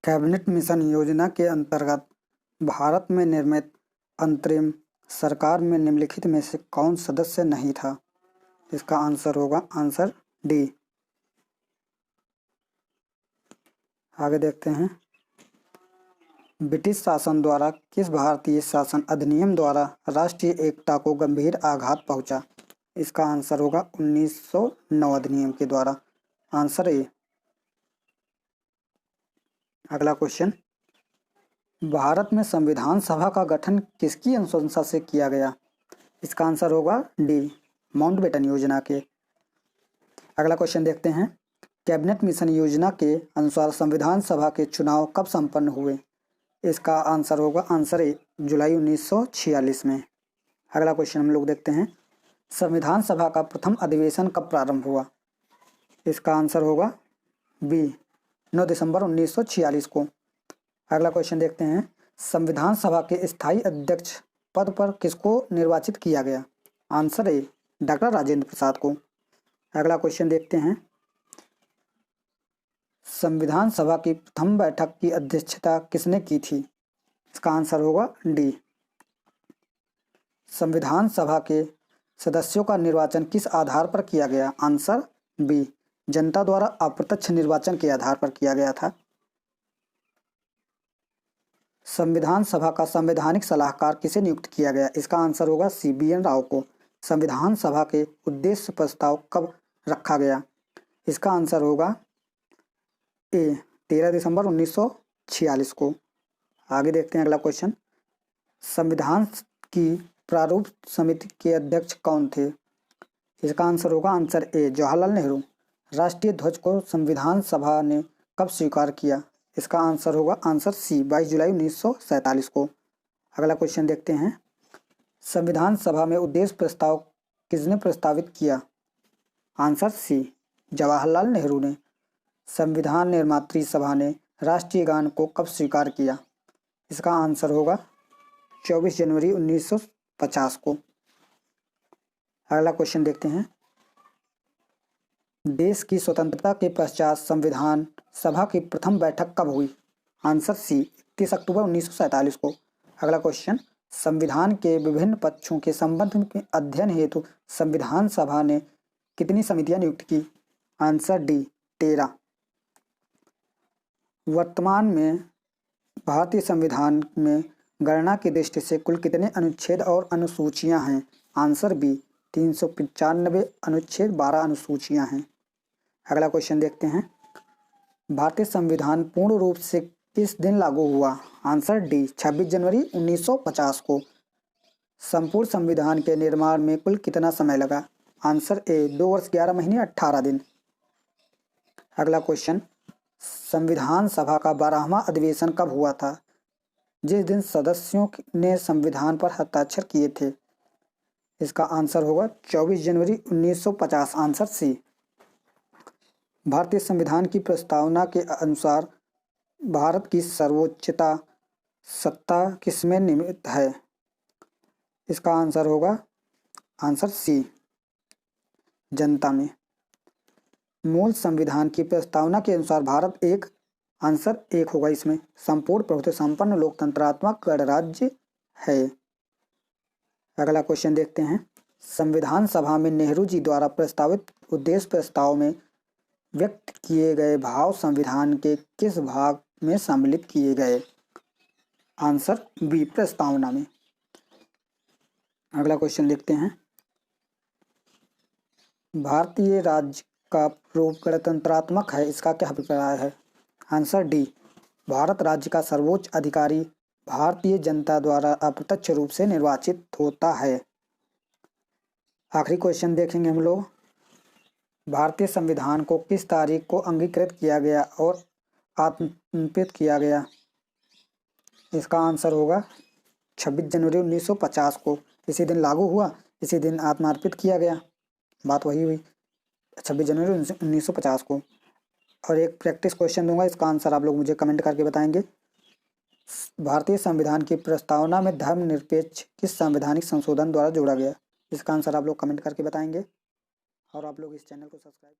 Cabinet mission योजना के अंतर्गत भारत में निर्मित अंतरिम सरकार में निम्नलिखित में से कौन सदस्य नहीं था? इसका आंसर होगा आंसर डी। आगे देखते हैं। ब्रिटिश शासन द्वारा किस भारतीय शासन अधिनियम द्वारा राष्ट्रीय एकता को गंभीर आघात पहुंचा? इसका आंसर होगा 1909 अधिनियम के द्वारा। Answer A. अगला क्वेश्चन, भारत में संविधान सभा का गठन किसकी अनुशंसा से किया गया? इसका आंसर होगा डी, माउंटबेटन योजना के। अगला क्वेश्चन देखते हैं। कैबिनेट मिशन योजना के अनुसार संविधान सभा के चुनाव कब संपन्न हुए? इसका आंसर होगा आंसर ए, जुलाई 1946 में। अगला क्वेश्चन हम लोग देखते हैं। संविधान सभा का प्रथम अधिवेशन कब प्रारंभ हुआ? इसका आंसर होगा बी, 9 दिसंबर 1946 को। अगला क्वेश्चन देखते हैं। संविधान सभा के स्थायी अध्यक्ष पद पर किसको निर्वाचित किया गया? Answer A, doctor Rajendra Prasad को। अगला क्वेश्चन देखते हैं। संविधान सभा की प्रथम बैठक की अध्यक्षता किसने की थी? इसका आंसर होगा डी। संविधान सभा के सदस्यों का निर्वाचन किस आधार पर किया गया? आंसर बी, जनता द्वारा अप्रत्यक्ष निर्वाचन के आधार पर किया गया था। संविधान सभा का संवैधानिक सलाहकार किसे नियुक्त किया गया? इसका आंसर होगा सी, BN राव को। संविधान सभा के उद्देश्य प्रस्ताव कब रखा गया? इसका आंसर होगा ए, 13 दिसंबर 1946 को। आगे देखते हैं अगला क्वेश्चन। संविधान की प्रारूप समिति के अध्यक्ष कौन थे? इसका आंसर होगा आंसर ए, जवाहरलाल नेहरू। राष्ट्रीय ध्वज को संविधान सभा ने कब स्वीकार किया? इसका आंसर होगा आंसर सी, 22 जुलाई 1947 को। अगला क्वेश्चन देखते हैं। संविधान सभा में उद्देश्य प्रस्ताव किसने प्रस्तावित किया? आंसर सी, जवाहरलाल नेहरू ने। संविधान निर्मात्री सभा ने राष्ट्रीय गान को कब स्वीकार किया? इसका आंसर होगा 24 जनवरी 1950 को। अगला क्वेश्चन देखते हैं। देश की स्वतंत्रता के पश्चात संविधान सभा की प्रथम बैठक कब हुई? आंसर सी, 31 अक्टूबर 1947 को। अगला क्वेश्चन। संविधान के विभिन्न पक्षों के संबंध में अध्ययन हेतु संविधान सभा ने कितनी समितियां नियुक्त की? Answer D, 13। वर्तमान में भारतीय संविधान में गणना की दृष्टि से कुल कितने अनुच्छेद और अनुसूचियां हैं? आंसर बी, 395 अनुच्छेद, 12 अनुसूचियां हैं। अगला क्वेश्चन देखते हैं। भारतीय संविधान पूर्ण रूप से किस दिन लागू हुआ? आंसर डी, 26 जनवरी 1950 को। संपूर्ण संविधान के निर्माण में कुल कितना समय लगा? आंसर ए, 2 वर्ष 11 महीने 18 दिन। अगला क्वेश्चन। संविधान सभा का 12वां अधिवेशन कब हुआ था? जिस दिन सदस्यों ने संविधान पर हस्ताक्षर किए थे। इसका आंसर होगा 24 जनवरी 1950। Answer C. भारतीय संविधान की प्रस्तावना के अनुसार भारत की सर्वोच्चता सत्ता किसमें निहित है? इसका आंसर होगा आंसर सी, जनता में। मूल संविधान की प्रस्तावना के अनुसार भारत एक, आंसर 1 होगा इसमें, संपूर्ण प्रभुत्व संपन्न लोकतंत्रात्मक गणराज्य है। अगला क्वेश्चन देखते हैं। संविधान सभा में नेहरू जी द्वारा प्रस्तावित उद्देश्य प्रस्ताव में व्यक्त किए गए भाव संविधान के किस भाग में सम्मिलित किए गए? आंसर बी, प्रस्तावना में। अगला क्वेश्चन देखते हैं। भारतीय राज्य का रूप गणतंत्रात्मक है, इसका क्या अभिप्राय है? आंसर डी, भारत राज्य का सर्वोच्च अधिकारी भारतीय जनता द्वारा अप्रत्यक्ष रूप से निर्वाचित होता है। आखिरी क्वेश्चन देखेंगे हम लोग। भारतीय संविधान को किस तारीख को अंगीकृत किया गया और आत्मनिर्भर किया गया? इसका आंसर होगा 26 जनवरी 1950 को। इसी दिन लागू हुआ, इसी दिन आत्मार्पित किया गया। बात वही हुई, 26 जनवरी 1950 को। और एक प्रैक्टिस क्वेश्चन दूंगा, इसका आंसर आप लोग मुझे कमेंट करके बताएंगे। भारतीय संविधान की प्रस्तावना में धर्मनिरपेक्ष किस संवैधानिक संशोधन द्वारा जोड़ा गया? इसका आंसर आप लोग कमेंट करके बताएंगे। और आप लोग इस चैनल को सब्सक्राइब